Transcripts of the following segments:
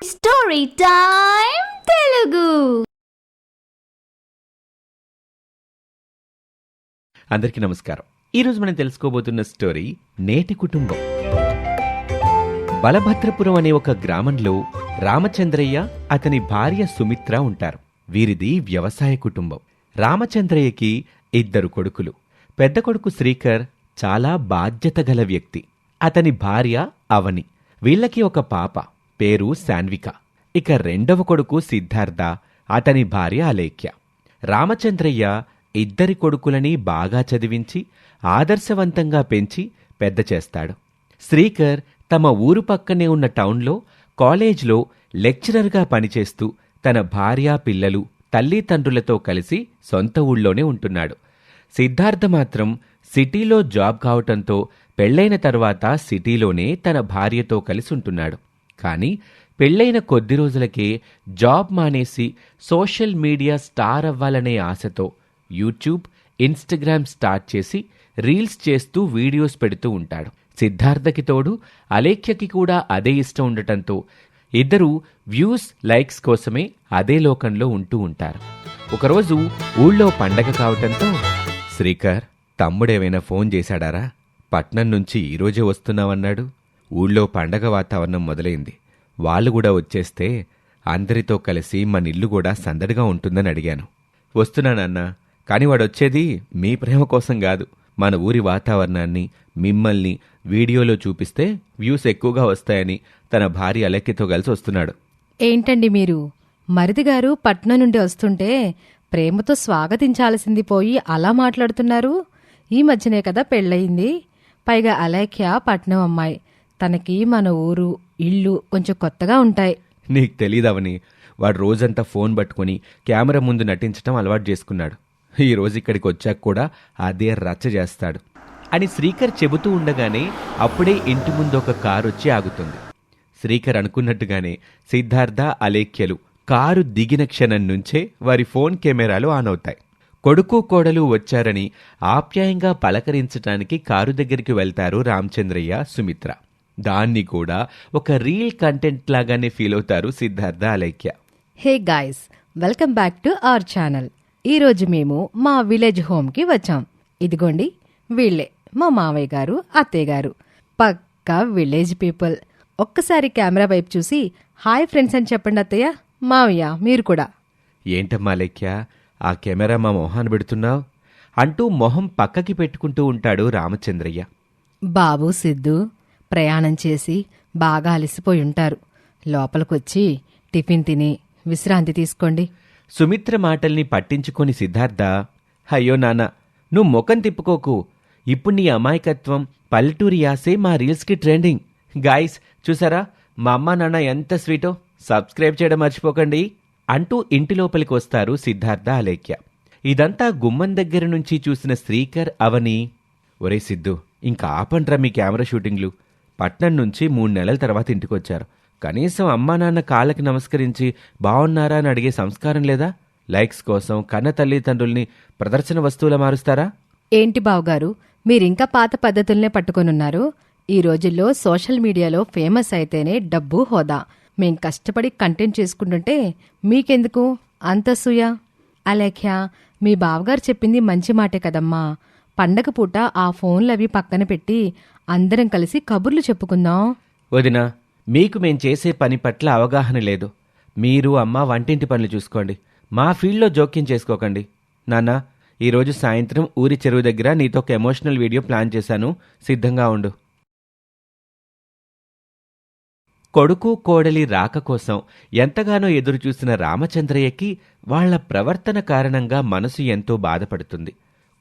Story time Telugu. అందరికీ నమస్కారం. ఈరోజు మనం తెలుసుకోబోతున్న స్టోరీ నేటి కుటుంబం. బలభద్రపురం అనే ఒక గ్రామంలో రామచంద్రయ్య, అతని భార్య సుమిత్ర ఉంటారు. వీరిది వ్యవసాయ కుటుంబం. రామచంద్రయ్యకి 2 కొడుకులు. పెద్ద కొడుకు శ్రీకర్ చాలా బాధ్యత గల వ్యక్తి. అతని భార్య అవని. వీళ్ళకి ఒక పాప, పేరు శాన్విక. ఇక రెండవ కొడుకు సిద్ధార్థ, అతని భార్య అలేఖ్య. రామచంద్రయ్య 2 కొడుకులని బాగా చదివించి ఆదర్శవంతంగా పెంచి పెద్ద చేస్తాడు. శ్రీకర్ తమ ఊరు పక్కనే ఉన్న టౌన్లో కాలేజ్లో లెక్చరర్గా పనిచేస్తూ తన భార్య, పిల్లలు, తల్లిదండ్రులతో కలిసి సొంత ఊళ్ళోనే ఉంటున్నాడు. సిద్ధార్థ మాత్రం సిటీలో జాబ్ కావటంతో పెళ్లైన తర్వాత సిటీలోనే తన భార్యతో కలిసి ఉంటున్నాడు. కానీ పెళ్లైన కొద్ది రోజులకే జాబ్ మానేసి సోషల్ మీడియా స్టార్ అవ్వాలనే ఆశతో యూట్యూబ్, ఇన్స్టాగ్రామ్ స్టార్ట్ చేసి రీల్స్ చేస్తూ వీడియోస్ పెడుతూ ఉంటాడు. సిద్ధార్థకి తోడు అలేఖ్యకి కూడా అదే ఇష్టం ఉండటంతో ఇద్దరూ వ్యూస్, లైక్స్ కోసమే అదే లోకంలో ఉంటూ ఉంటారు. ఒకరోజు ఊళ్ళో పండగ కావటంతో, శ్రీకర్, తమ్ముడేమైనా ఫోన్ చేశాడారా? పట్నం నుంచి ఈరోజే వస్తున్నావన్నాడు. ఊళ్ళో పండగ వాతావరణం మొదలైంది. వాళ్ళు కూడా వచ్చేస్తే అందరితో కలిసి మన ఇల్లు కూడా సందడిగా ఉంటుందని అడిగాను. వస్తున్నానన్నా, కాని వాడొచ్చేది మీ ప్రేమ కోసం కాదు, మన ఊరి వాతావరణాన్ని, మిమ్మల్ని వీడియోలో చూపిస్తే వ్యూస్ ఎక్కువగా వస్తాయని తన భార్య అలెక్కితో కలిసి వస్తున్నాడు. ఏంటండి మీరు? మరిదిగారు పట్నం నుండి వస్తుంటే ప్రేమతో స్వాగతించాల్సింది పోయి అలా మాట్లాడుతున్నారు. ఈ మధ్యనే కదా పెళ్ళయింది. పైగా అలేఖ్య పట్నం అమ్మాయి. తనకి మన ఊరు, ఇల్లు కొంచెం కొత్తగా ఉంటాయి. నీకు తెలీదవని, వాడు రోజంతా ఫోన్ పట్టుకుని కెమెరా ముందు నటించటం అలవాటు చేసుకున్నాడు. ఈ రోజు ఇక్కడికి వచ్చాక కూడా అదే రచ్చ చేస్తాడు అని శ్రీకర్ చెబుతూ ఉండగానే అప్పుడే ఇంటి ముందు ఒక కారు వచ్చి ఆగుతుంది. శ్రీకర్ అనుకున్నట్టుగానే సిద్ధార్థ, అలేఖ్యలు కారు దిగిన క్షణం నుంచే వారి ఫోన్ కెమెరాలు ఆన్ అవుతాయి. కొడుకు, కోడలు వచ్చారని ఆప్యాయంగా పలకరించటానికి కారు దగ్గరికి వెళ్తారు రామచంద్రయ్య, సుమిత్ర. దాన్ని కూడా ఒక రీల్ కంటెంట్ లాగానే ఫీల్ అవుతారు Siddhartha, Alekhya. Hey guys, welcome back to our channel. ఈరోజు మేము మా విలేజ్ హోమ్కి వచ్చాం. ఇదిగోండి, వీళ్లే మా మావయ్య గారు, అత్తయ్య గారు. పక్కా విలేజ్ పీపుల్. ఒక్కసారి కెమెరా వైపు చూసి హాయ్ ఫ్రెండ్స్ అని చెప్పండి అత్తయ్య. మావయ్య మీరు కూడా. ఏంటమ్మా అలేఖ్య, ఆ కెమెరా మా మొహాన్ని పెడుతున్నావు అంటూ మొహం పక్కకి పెట్టుకుంటూ ఉంటాడు రామచంద్రయ్య. బాబు, సిద్ధు ప్రయాణం చేసి బాగా అలసిపోయి ఉంటారు. లోపలికొచ్చి టిఫిన్ తిని విశ్రాంతి తీసుకోండి. సుమిత్ర మాటల్ని పట్టించుకొని సిద్ధార్థ, అయ్యో నాన్న, నువ్వు ముఖం తిప్పుకోకు. ఇప్పుడు నీ అమాయకత్వం, పల్లెటూరి యాసే మా రీల్స్కి ట్రెండింగ్. గాయ్స్, చూసారా మా అమ్మా నాన్న ఎంత స్వీటో? సబ్స్క్రైబ్ చేయడం మర్చిపోకండి అంటూ ఇంటి లోపలికి వస్తారు సిద్ధార్థ, అలేఖ్య. ఇదంతా గుమ్మం దగ్గర నుంచి చూసిన శ్రీకర్, అవని, ఒరే సిద్ధు, ఇంకా ఆపండ్రా మీ కెమెరా షూటింగ్లు. పట్నం నుంచి 3 నెలల తర్వాత ఇంటికొచ్చారు. కనీసం అమ్మా నాన్న కాళ్ళకి నమస్కరించి బాగున్నారా అని అడిగే సంస్కారం లేదా? లైక్స్ కోసం కన్న తల్లిదండ్రుల్ని ప్రదర్శన వస్తువులా మారుస్తారా? ఏంటి బావగారు, మీరింకా పాత పద్ధతుల్నే పట్టుకొనున్నారు? ఈ రోజుల్లో సోషల్ మీడియాలో ఫేమస్ అయితేనే డబ్బు, హోదా. మేం కష్టపడి కంటెంట్ చేసుకుంటుంటే మీకెందుకు అంత సూయ? అలేఖ్య, మీ బావగారు చెప్పింది మంచి మాటే కదమ్మా. పండగ పూట ఆ ఫోన్లవి పక్కన పెట్టి అందరం కలిసి కబుర్లు చెప్పుకుందాం. వదినా, మీకు మేం చేసే పని పట్ల అవగాహన లేదు. మీరు అమ్మ వంటింటి పనులు చూసుకోండి, మా ఫీల్డ్లో జోక్యం చేసుకోకండి. నాన్న, ఈరోజు సాయంత్రం ఊరి చెరువు దగ్గర నీతో ఒక ఎమోషనల్ వీడియో ప్లాన్ చేశాను, సిద్ధంగా ఉండు. కొడుకు, కోడలి రాక కోసం ఎంతగానో ఎదురుచూసిన రామచంద్రయ్యకి వాళ్ల ప్రవర్తన కారణంగా మనసు ఎంతో బాధపడుతుంది.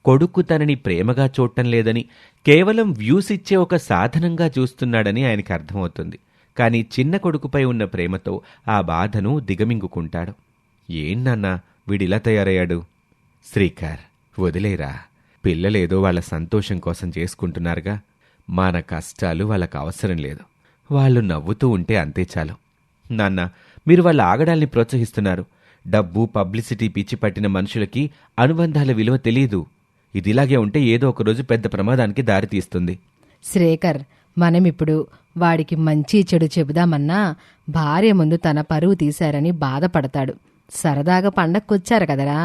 కొడుకు తనని ప్రేమగా చూడటం లేదని, కేవలం వ్యూస్ ఇచ్చే ఒక సాధనంగా చూస్తున్నాడని ఆయనకి అర్థమవుతుంది. కానీ చిన్న కొడుకుపై ఉన్న ప్రేమతో ఆ బాధను దిగమింగుకుంటాడు. ఏంటన్నా వీడిలా తయారయ్యాడు? శ్రీకర్, వదిలేరా. పిల్లలేదో వాళ్ళ సంతోషం కోసం చేసుకుంటున్నారుగా. మన కష్టాలు వాళ్ళకు అవసరం లేదు. వాళ్ళు నవ్వుతూ ఉంటే అంతే చాలు. నాన్న, మీరు వాళ్ళ ఆగడాల్ని ప్రోత్సహిస్తున్నారు. డబ్బు, పబ్లిసిటీ పిచ్చి పట్టిన మనుషులకి అనుబంధాల విలువ తెలీదు. ఇదిలాగే ఉంటే ఏదో ఒకరోజు పెద్ద ప్రమాదానికి దారితీస్తుంది. శ్రీకర్, మనమిప్పుడు వాడికి మంచి చెడు చెబుదామన్నా భార్య ముందు తన పరువు తీశారని బాధపడతాడు. సరదాగా పండక్కొచ్చారు కదరా,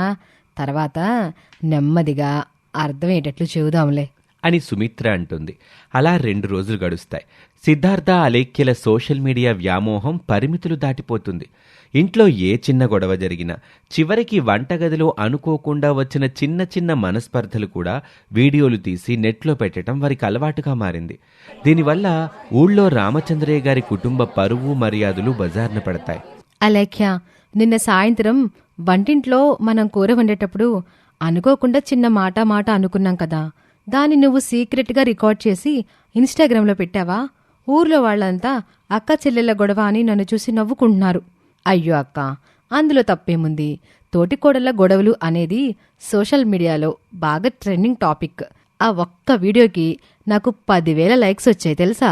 తర్వాత నెమ్మదిగా అర్థమయ్యేటట్లు చెబుదాంలే అని సుమిత్ర అంటుంది. అలా 2 రోజులు గడుస్తాయి. సిద్ధార్థ అలేఖ్యల సోషల్ మీడియా వ్యామోహం పరిమితులు దాటిపోతుంది. ఇంట్లో ఏ చిన్న గొడవ జరిగినా, చివరికి వంటగదిలో అనుకోకుండా వచ్చిన చిన్న చిన్న మనస్పర్ధలు కూడా వీడియోలు తీసి నెట్లో పెట్టడం వారికి అలవాటుగా మారింది. దీనివల్ల ఊళ్ళో రామచంద్రయ్య గారి కుటుంబ పరువు మర్యాదలు బజార్న పడతాయి. అలేఖ్య, నిన్న సాయంత్రం వంటింట్లో మనం కూర వండేటప్పుడు అనుకోకుండా చిన్న మాట అనుకున్నాం కదా, దాన్ని నువ్వు సీక్రెట్గా రికార్డ్ చేసి ఇన్స్టాగ్రామ్లో పెట్టావా? ఊర్లో వాళ్ళంతా అక్క చెల్లెళ్ళ గొడవ అని నన్ను చూసి నవ్వుకుంటున్నారు. అయ్యో అక్క, అందులో తప్పేముంది? తోటికోడళ్ల గొడవలు అనేది సోషల్ మీడియాలో బాగా ట్రెండింగ్ టాపిక్. ఆ ఒక్క వీడియోకి నాకు 10,000 లైక్స్ వచ్చాయి తెలుసా?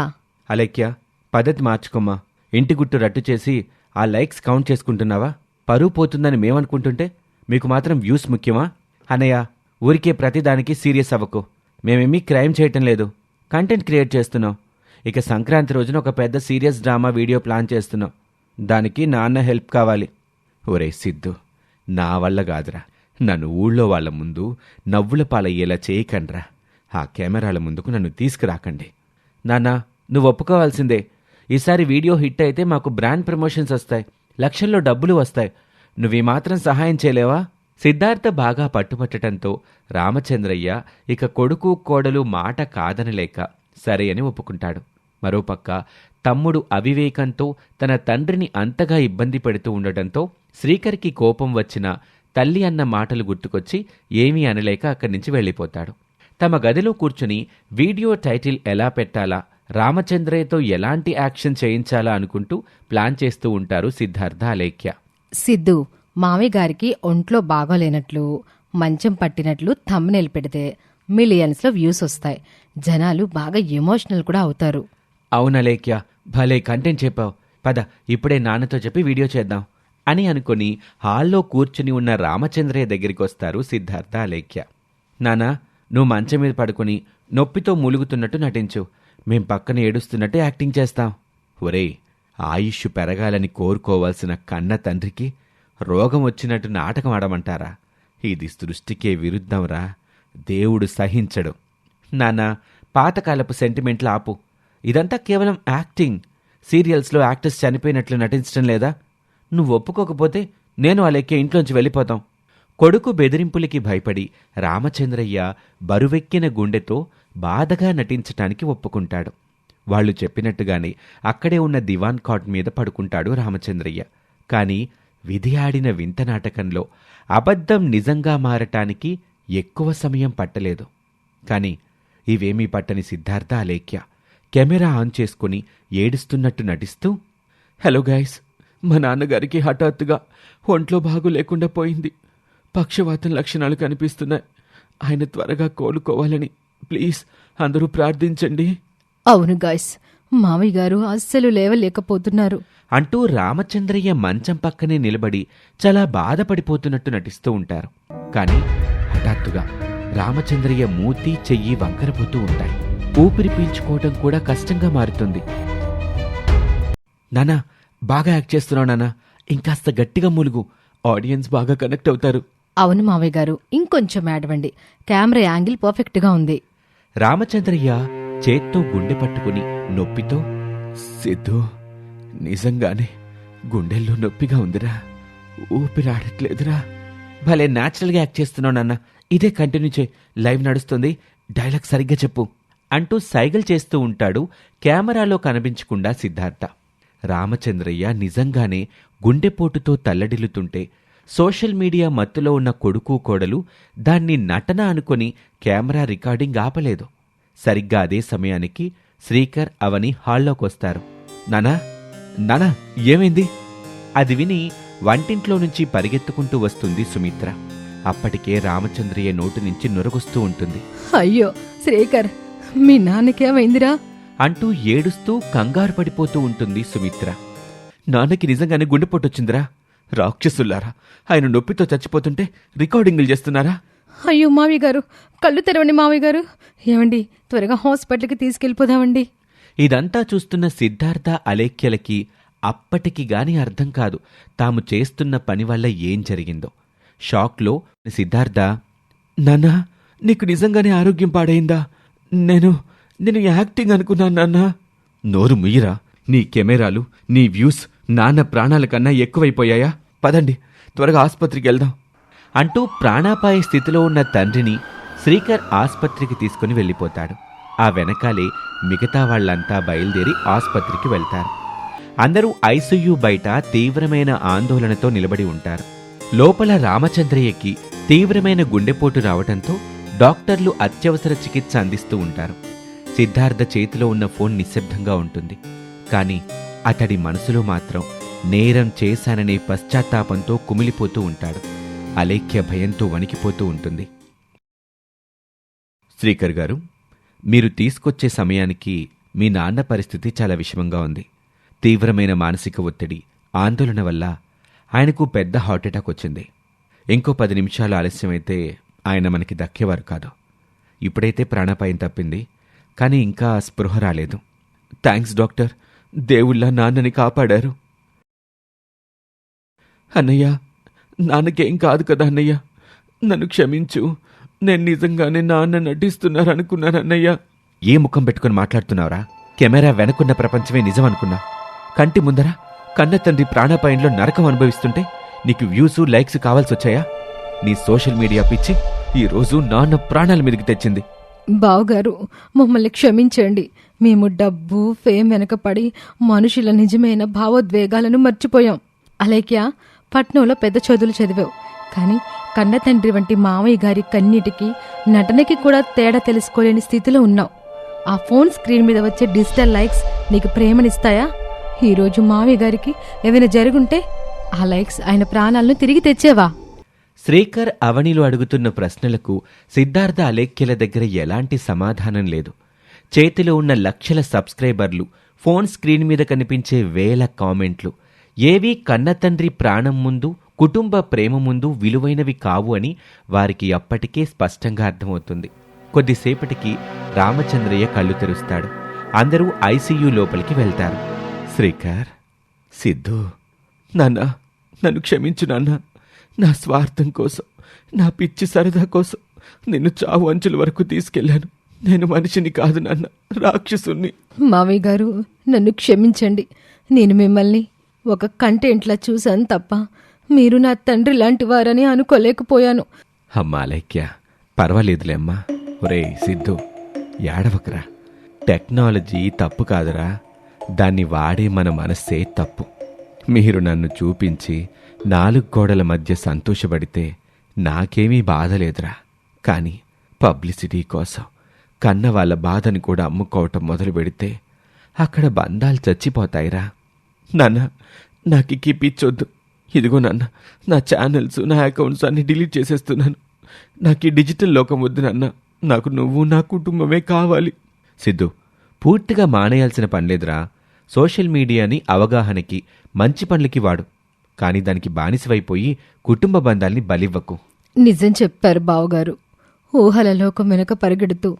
అలేఖ్య, పద్ధతి మార్చుకోమ్మా. ఇంటి గుట్టు రట్టు చేసి ఆ లైక్స్ కౌంట్ చేసుకుంటున్నావా? పరువు పోతుందని మేమనుకుంటుంటే మీకు మాత్రం వ్యూస్ ముఖ్యమా? అన్నయ్య, ఊరికే ప్రతిదానికి సీరియస్ అవ్వకు. మేమేమీ క్రైమ్ చేయటం లేదు, కంటెంట్ క్రియేట్ చేస్తున్నాం. ఇక సంక్రాంతి రోజున ఒక పెద్ద సీరియస్ డ్రామా వీడియో ప్లాన్ చేస్తున్నాం. దానికి నాన్న హెల్ప్ కావాలి. ఒరే సిద్ధు, నా వల్ల కాదురా. నన్ను ఊళ్ళో వాళ్ళ ముందు నవ్వుల పాలయ్యేలా చేయకండ్రా. ఆ కెమెరాల ముందుకు నన్ను తీసుకురాకండి. నాన్నా, నువ్వు ఒప్పుకోవాల్సిందే. ఈసారి వీడియో హిట్ అయితే మాకు బ్రాండ్ ప్రమోషన్స్ వస్తాయి, లక్షల్లో డబ్బులు వస్తాయి. నువ్వీ మాత్రం సహాయం చేయలేవా? సిద్ధార్థ బాగా పట్టుపట్టడంతో రామచంద్రయ్య ఇక కొడుకు కోడలు మాట కాదనలేక సరే అని ఒప్పుకుంటాడు. మరోపక్క తమ్ముడు అవివేకంతో తన తండ్రిని అంతగా ఇబ్బంది పెడుతూ ఉండటంతో శ్రీకర్కి కోపం వచ్చినా తల్లి అన్న మాటలు గుర్తుకొచ్చి ఏమీ అనలేక అక్కడి నుంచి వెళ్ళిపోతాడు. తమ గదిలో కూర్చుని వీడియో టైటిల్ ఎలా పెట్టాలా, రామచంద్రయ్యతో ఎలాంటి యాక్షన్ చేయించాలా అనుకుంటూ ప్లాన్ చేస్తూ ఉంటారు సిద్ధార్థ అలేఖ్య. సిద్ధు, మామయ్య గారికి ఒంట్లో బాగోలేనట్లు, మంచం పట్టినట్లు థంబ్నెయిల్ పెడితే మిలియన్స్లో వ్యూస్ వస్తాయి. జనాలు బాగా ఎమోషనల్ కూడా అవుతారు. అవునలేఖ్య, భలే కంటెంట్ చెప్పావు. పద, ఇప్పుడే నాన్నతో చెప్పి వీడియో చేద్దాం అని అనుకుని హాల్లో కూర్చుని ఉన్న రామచంద్రయ్య దగ్గరికి వస్తారు సిద్ధార్థ అలేఖ్య. నానా, నువ్వు మంచం మీద పడుకుని నొప్పితో మూలుగుతున్నట్టు నటించు. మేం పక్కన ఏడుస్తున్నట్టు యాక్టింగ్ చేస్తాం. ఒరేయ్, ఆయుష్ పెరగాలని కోరుకోవాల్సిన కన్న తండ్రికి రోగం వచ్చినట్టు నాటకం ఆడమంటారా? ఇది సృష్టికే విరుద్ధంరా. దేవుడు సహించడు. నానా, పాతకాలపు సెంటిమెంట్లు ఆపు. ఇదంతా కేవలం యాక్టింగ్. సీరియల్స్లో యాక్టర్స్ చనిపోయినట్లు నటించడం లేదా? నువ్వు ఒప్పుకోకపోతే నేను అలేఖ్య ఇంట్లోంచి వెళ్ళిపోతాం. కొడుకు బెదిరింపులకి భయపడి రామచంద్రయ్య బరువెక్కిన గుండెతో బాధగా నటించటానికి ఒప్పుకుంటాడు. వాళ్లు చెప్పినట్టుగానే అక్కడే ఉన్న దివాన్ కాట్ మీద పడుకుంటాడు రామచంద్రయ్య. కాని విధి ఆడిన వింత నాటకంలో అబద్ధం నిజంగా మారటానికి ఎక్కువ సమయం పట్టలేదు. కాని ఇవేమీ పట్టని సిద్ధార్థ అలేఖ్య కెమెరా ఆన్ చేసుకుని ఏడుస్తున్నట్టు నటిస్తూ, హలో గైస్, మా నాన్నగారికి హఠాత్తుగా ఒంట్లో బాగు లేకుండా పోయింది. పక్షవాతం లక్షణాలు కనిపిస్తున్నాయి. ఆయన త్వరగా కోలుకోవాలని ప్లీజ్ అందరూ ప్రార్థించండి. అవును గాయ్స్, మామయ్య గారు అస్సలు లేవలేకపోతున్నారు అంటూ రామచంద్రయ్య మంచం పక్కనే నిలబడి చాలా బాధపడిపోతున్నట్టు నటిస్తూ ఉంటారు. కాని హఠాత్తుగా రామచంద్రయ్య మూతి చెయ్యి వంకరపోతూ ఉంటాయి. ఊపిరి పీల్చుకోవటం కూడా కష్టంగా మారుతుంది. నానా, బాగా యాక్ట్ చేస్తున్నావు నానా, ఇంకాస్త గట్టిగా మూలుగు. ఆడియన్స్ బాగా కనెక్ట్ అవుతారు. అవును మామయ్య గారు, ఇంకొంచెం ఏడవండి. కెమెరా యాంగిల్ పర్ఫెక్ట్గా ఉంది. రామచంద్రయ్య చేత్తో గుండె పట్టుకుని నొప్పితో, సిద్ధు, నిజంగానే గుండెల్లో నొప్పిగా ఉందిరా, ఊపిరాడట్లేదురా. భలే న్యాచురల్గా యాక్ట్ చేస్తున్నావు నాన్న, ఇదే కంటిన్యూ చేయి. లైవ్ నడుస్తుంది, డైలాగ్ సరిగ్గా చెప్పు అంటూ సైగలు చేస్తూ ఉంటాడు కెమెరాలో కనిపించకుండా సిద్ధార్థ. రామచంద్రయ్య నిజంగానే గుండెపోటుతో తల్లడిల్లుతుంటే సోషల్ మీడియా మత్తులో ఉన్న కొడుకు కోడలు దాన్ని నటన అనుకుని కెమెరా రికార్డింగ్ ఆపలేదు. సరిగ్గా అదే సమయానికి శ్రీకర్, అవని హాల్లోకొస్తారు. నానా, నానా, ఏమైంది? అది విని వంటింట్లో నుంచి పరిగెత్తుకుంటూ వస్తుంది సుమిత్ర. అప్పటికే రామచంద్రయ్య నోటి నుంచి నొరగొస్తూ ఉంటుంది. అయ్యో శ్రీకర్, మీ నాన్నకేమైందిరా అంటూ ఏడుస్తూ కంగారు పడిపోతూ ఉంటుంది సుమిత్ర. నాన్నకి నిజంగానే గుండెపోటొచ్చిందిరా. రాక్షసుల్లారా, ఆయన నొప్పితో చచ్చిపోతుంటే రికార్డింగులు చేస్తున్నారా? అయ్యో మావయ్య గారు, కళ్ళు తెరవండి మావయ్య గారు. ఏమండి, త్వరగా హాస్పిటల్కి తీసుకెళ్ళిపోదామండి. ఇదంతా చూస్తున్న సిద్ధార్థ అలేఖ్యలకి అప్పటికి గాని అర్థం కాదు తాము చేస్తున్న పని వల్ల ఏం జరిగిందో. షాక్లో సిద్ధార్థ, నాన్నా, నీకు నిజంగానే ఆరోగ్యం పాడైందా? నేను యాక్టింగ్ అనుకున్నాను నాన్నా. నోరు ముయ్యిరా, నీ కెమెరాలు, నీ వ్యూస్ నాన్న ప్రాణాల కన్నా ఎక్కువైపోయాయా? పదండి, త్వరగా ఆస్పత్రికి వెళ్దాం అంటూ ప్రాణాపాయ స్థితిలో ఉన్న తండ్రిని శ్రీకర్ ఆస్పత్రికి తీసుకుని వెళ్ళిపోతాడు. ఆ వెనకాలే మిగతా వాళ్లంతా బయలుదేరి ఆస్పత్రికి వెళ్తారు. అందరూ ఐసీయూ బయట తీవ్రమైన ఆందోళనతో నిలబడి ఉంటారు. లోపల రామచంద్రయ్యకి తీవ్రమైన గుండెపోటు రావటంతో డాక్టర్లు అత్యవసర చికిత్స అందిస్తూ ఉంటారు. సిద్ధార్థ చేతిలో ఉన్న ఫోన్ నిశ్శబ్దంగా ఉంటుంది. కాని అతడి మనసులో మాత్రం నేరం చేశాననే పశ్చాత్తాపంతో కుమిలిపోతూ ఉంటాడు. అలేఖ్య భయంతో వణికిపోతూ ఉంటుంది. శ్రీకర్ గారు, మీరు తీసుకొచ్చే సమయానికి మీ నాన్న పరిస్థితి చాలా విషమంగా ఉంది. తీవ్రమైన మానసిక ఒత్తిడి, ఆందోళన వల్ల ఆయనకు పెద్ద హార్ట్అటాక్ వచ్చింది. ఇంకో 10 నిమిషాలు ఆలస్యమైతే ఆయన మనకి దక్కేవారు కాదు. ఇప్పుడైతే ప్రాణాపాయం తప్పింది, కానీ ఇంకా స్పృహ రాలేదు. థ్యాంక్స్ డాక్టర్, దేవుళ్ళ నాన్నని కాపాడారు. అన్నయ్య, నాన్నకేం కాదు కదా అన్నయ్య, నన్ను క్షమించు. నేను నిజంగానే నాన్న నటిస్తున్నారనుకున్నాను అన్నయ్య. ఏ ముఖం పెట్టుకుని మాట్లాడుతున్నావురా? కెమెరా వెనకున్న ప్రపంచమే నిజం అనుకున్నా. కంటి ముందర కన్న తండ్రి ప్రాణాపాయంలో నరకం అనుభవిస్తుంటే నీకు వ్యూస్, లైక్స్ కావాల్సొచ్చాయా? నీ సోషల్ మీడియా పిచ్చి ఈరోజు నాన్న ప్రాణాల మీదకి తెచ్చింది. బావగారు, మమ్మల్ని క్షమించండి. మేము డబ్బు, ఫేమ్ వెనకపడి మనుషుల నిజమైన భావోద్వేగాలను మర్చిపోయాం. అలేఖ్య, పట్నంలో పెద్ద చదువులు చదివావు, కానీ కన్న తండ్రి వంటి మావయ్య గారి కన్నీటికి, నటనకి కూడా తేడా తెలుసుకోలేని స్థితిలో ఉన్నావు. ఆ ఫోన్ స్క్రీన్ మీద వచ్చే డిజిటల్ లైక్స్ నీకు ప్రేమనిస్తాయా? ఈరోజు మావయ్య గారికి ఏమైనా జరుగుంటే ఆ లైక్స్ ఆయన ప్రాణాలను తిరిగి తెచ్చేవా? శ్రీకర్, అవనిలు అడుగుతున్న ప్రశ్నలకు సిద్ధార్థ, అలేఖ్యల దగ్గర ఎలాంటి సమాధానం లేదు. చేతిలో ఉన్న లక్షల సబ్స్క్రైబర్లు, ఫోన్ స్క్రీన్ మీద కనిపించే వేల కామెంట్లు ఏవీ కన్నతండ్రి ప్రాణం ముందు, కుటుంబ ప్రేమ ముందు విలువైనవి కావు అని వారికి అప్పటికే స్పష్టంగా అర్థమవుతుంది. కొద్దిసేపటికి రామచంద్రయ్య కళ్ళు తెరుస్తాడు. అందరూ ఐసీయూ లోపలికి వెళ్తారు. శ్రీకర్, సిద్ధు, నాన్న, నన్ను క్షమించు నాన్న. నా స్వార్థం కోసం, నా పిచ్చి సరదా కోసం నిన్ను చావు అంచుల వరకు తీసుకెళ్లాను. నేను మనిషిని కాదు నాన్న, రాక్షసుణ్ణి. మావయ్య గారు, నన్ను క్షమించండి. నేను మిమ్మల్ని ఒక కంటెంట్లా చూశాను తప్ప మీరు నా తండ్రి లాంటి వారని అనుకోలేకపోయాను. అమ్మా అలేఖ్య, పర్వాలేదులే అమ్మా. ఒరే సిద్ధు, ఏడవకరా. టెక్నాలజీ తప్పు కాదురా, దాన్ని వాడే మన మనస్సే తప్పు. మీరు నన్ను చూపించి 4 గోడల మధ్య సంతోషపడితే నాకేమీ బాధలేదురా. కానీ పబ్లిసిటీ కోసం కన్న వాళ్ళ బాధని కూడా అమ్ముకోవటం మొదలు పెడితే అక్కడ బంధాలు చచ్చిపోతాయిరా. నాన్న, నాకు ఈ పిచ్చొద్దు. ఇదిగో నాన్న, నా ఛానల్స్, నా అకౌంట్స్ అన్ని డిలీట్ చేసేస్తున్నాను. నాకు ఈ డిజిటల్ లోకం వద్దు నాన్న. నాకు నువ్వు, నా కుటుంబమే కావాలి. సిద్ధు, పూర్తిగా మానేయాల్సిన పనిలేదురా. సోషల్ మీడియాని అవగాహనకి, మంచి పనులకి వాడు. కానీ దానికి బానిసవైపోయి కుటుంబ బంధాల్ని బలివ్వకు. నిజం చెప్పారు బావగారు. ఊహల లోకం వెనుక పరిగెడుతూ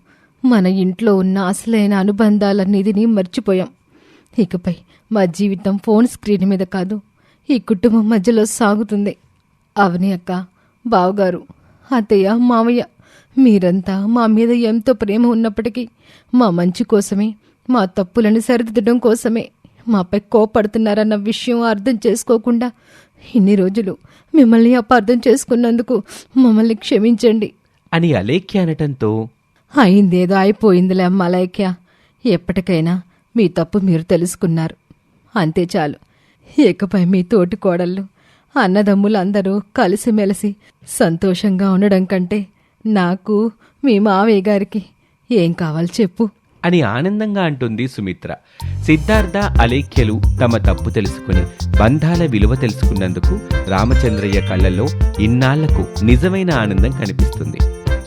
మన ఇంట్లో ఉన్న అసలైన అనుబంధాలన్నిటినీ మర్చిపోయాం. ఇకపై మా జీవితం ఫోన్ స్క్రీన్ మీద కాదు, ఈ కుటుంబం మధ్యలో సాగుతుంది. అవని అక్క, బావగారు, అత్తయ్య, మామయ్య, మీరంతా మా మీద ఎంతో ప్రేమ ఉన్నప్పటికీ మా మంచి కోసమే, మా తప్పులను సరిదిద్దడం కోసమే మాపై కోపడుతున్నారన్న విషయం అర్థం చేసుకోకుండా ఇన్ని రోజులు మిమ్మల్ని అపార్థం చేసుకున్నందుకు మమ్మల్ని క్షమించండి అని అలేఖ్య అనటంతో, అయిందేదో అయిపోయిందిలే అమ్మ అలేఖ్య. ఎప్పటికైనా మీ తప్పు మీరు తెలుసుకున్నారు, అంతే చాలు. ఇకపై మీ తోటి కోడళ్ళు, అన్నదమ్ములందరూ కలిసిమెలిసి సంతోషంగా ఉండడం కంటే నాకు, మీ మావయ్య గారికి ఏం కావాలి చెప్పు అని ఆనందంగా అంటుంది సుమిత్ర. సిద్ధార్థ, అలేఖ్యలు తమ తప్పు తెలుసుకుని బంధాల విలువ తెలుసుకున్నందుకు రామచంద్రయ్య కళ్ళల్లో ఇన్నాళ్లకు నిజమైన ఆనందం కనిపిస్తుంది.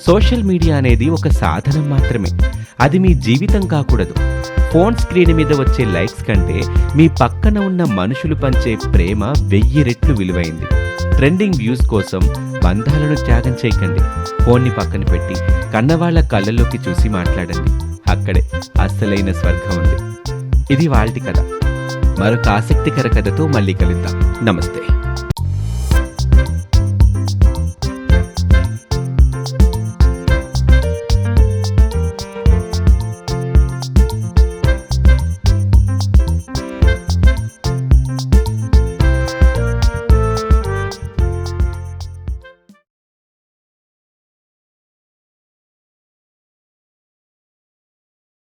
సోషల్ మీడియా అనేది ఒక సాధనం మాత్రమే, అది మీ జీవితం కాకూడదు. ఫోన్ స్క్రీన్ మీద వచ్చే లైక్స్ కంటే మీ పక్కన ఉన్న మనుషులు పంచే ప్రేమ 1000 రెట్లు విలువైంది. ట్రెండింగ్ వ్యూస్ కోసం బంధాలను త్యాగం చేయకండి. ఫోన్ని పక్కన పెట్టి కన్నవాళ్ల కళ్ళల్లోకి చూసి మాట్లాడండి. అక్కడే అస్సలైన స్వర్గం ఉంది. ఇది వాళ్ళ కథ. మరొక ఆసక్తికర కథతో మళ్ళీ కలుద్దాం. నమస్తే.